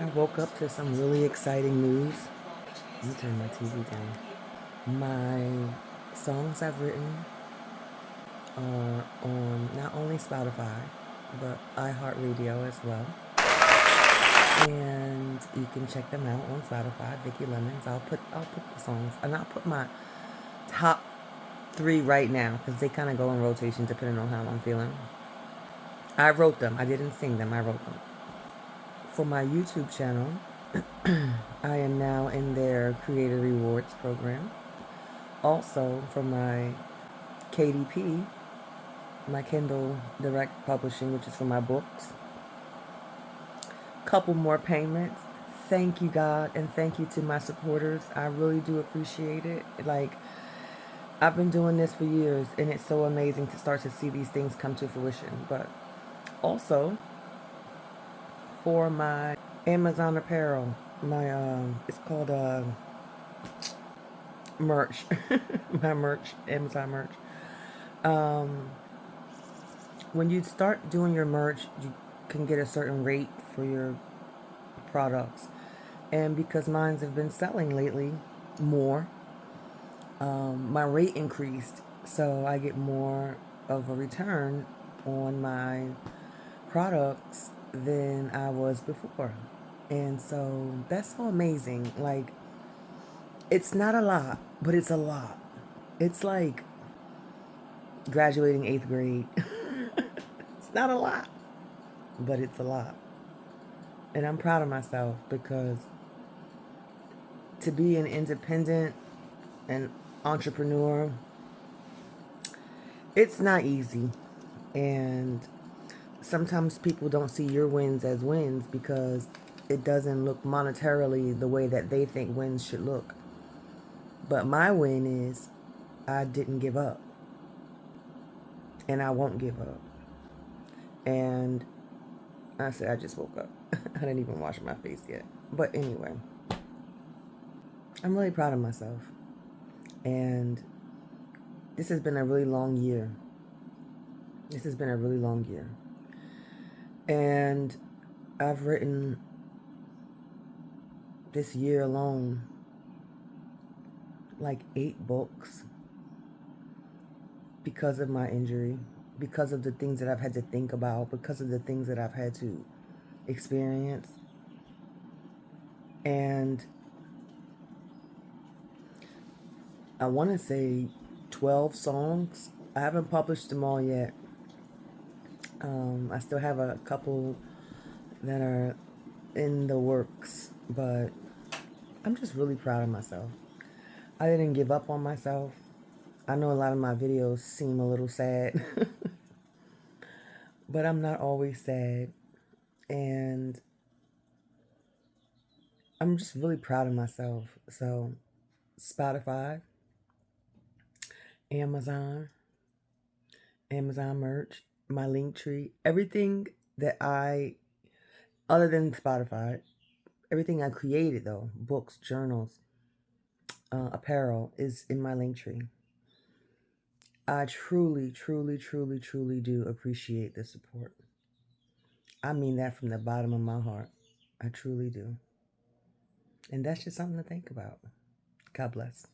I woke up to some really exciting news. Let me turn my TV down. My songs I've written are on not only Spotify, but iHeartRadio as well. And you can check them out on Spotify, Vicky Lemons. I'll put the songs, and I'll put my top 3 right now because they kind of go in rotation depending on how I'm feeling. I wrote them. I didn't sing them. I wrote them. For my YouTube channel, I am now in their Creator Rewards program. Also, for my KDP, my Kindle Direct Publishing, which is for my books, couple more payments. Thank you, God, and thank you to my supporters. I really do appreciate it. Like, I've been doing this for years, and it's so amazing to start to see these things come to fruition. But also, for my Amazon apparel, my it's called merch, my merch, Amazon merch. Um, when you start doing your merch, you can get a certain rate for your products, and because mines have been selling lately more, my rate increased, so I get more of a return on my products than I was before. And so that's so amazing. Like, it's not a lot, but it's a lot. It's like graduating 8th grade. It's not a lot, but it's a lot. And I'm proud of myself because to be an independent and entrepreneur, it's not easy. And sometimes people don't see your wins as wins because it doesn't look monetarily the way that they think wins should look. But my win is I didn't give up. And I won't give up. And I said I just woke up. I didn't even wash my face yet. But anyway, I'm really proud of myself. And this has been a really long year. This has been a really long year. And I've written this year alone like 8 books because of my injury, because of the things that I've had to think about, because of the things that I've had to experience. And I want to say 12 songs. I haven't published them all yet. I still have a couple that are in the works, but I'm just really proud of myself. I didn't give up on myself. I know a lot of my videos seem a little sad, but I'm not always sad. And I'm just really proud of myself. So, Spotify, Amazon, Amazon merch, my Linktree, everything that other than Spotify, everything I created though, books, journals, apparel is in my Linktree. I truly, truly, truly, truly do appreciate the support. I mean that from the bottom of my heart. I truly do. And that's just something to think about. God bless.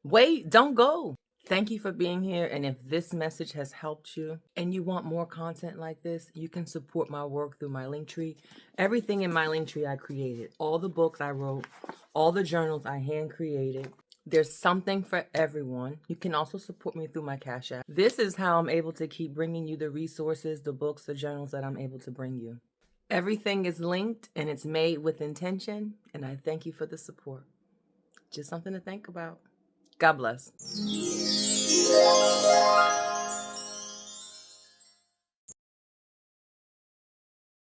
Wait, don't go. Thank you for being here. And if this message has helped you and you want more content like this, you can support my work through my Linktree. Everything in my Linktree I created. All the books I wrote, all the journals I hand created. There's something for everyone. You can also support me through my Cash App. This is how I'm able to keep bringing you the resources, the books, the journals that I'm able to bring you. Everything is linked and it's made with intention. And I thank you for the support. Just something to think about. God bless.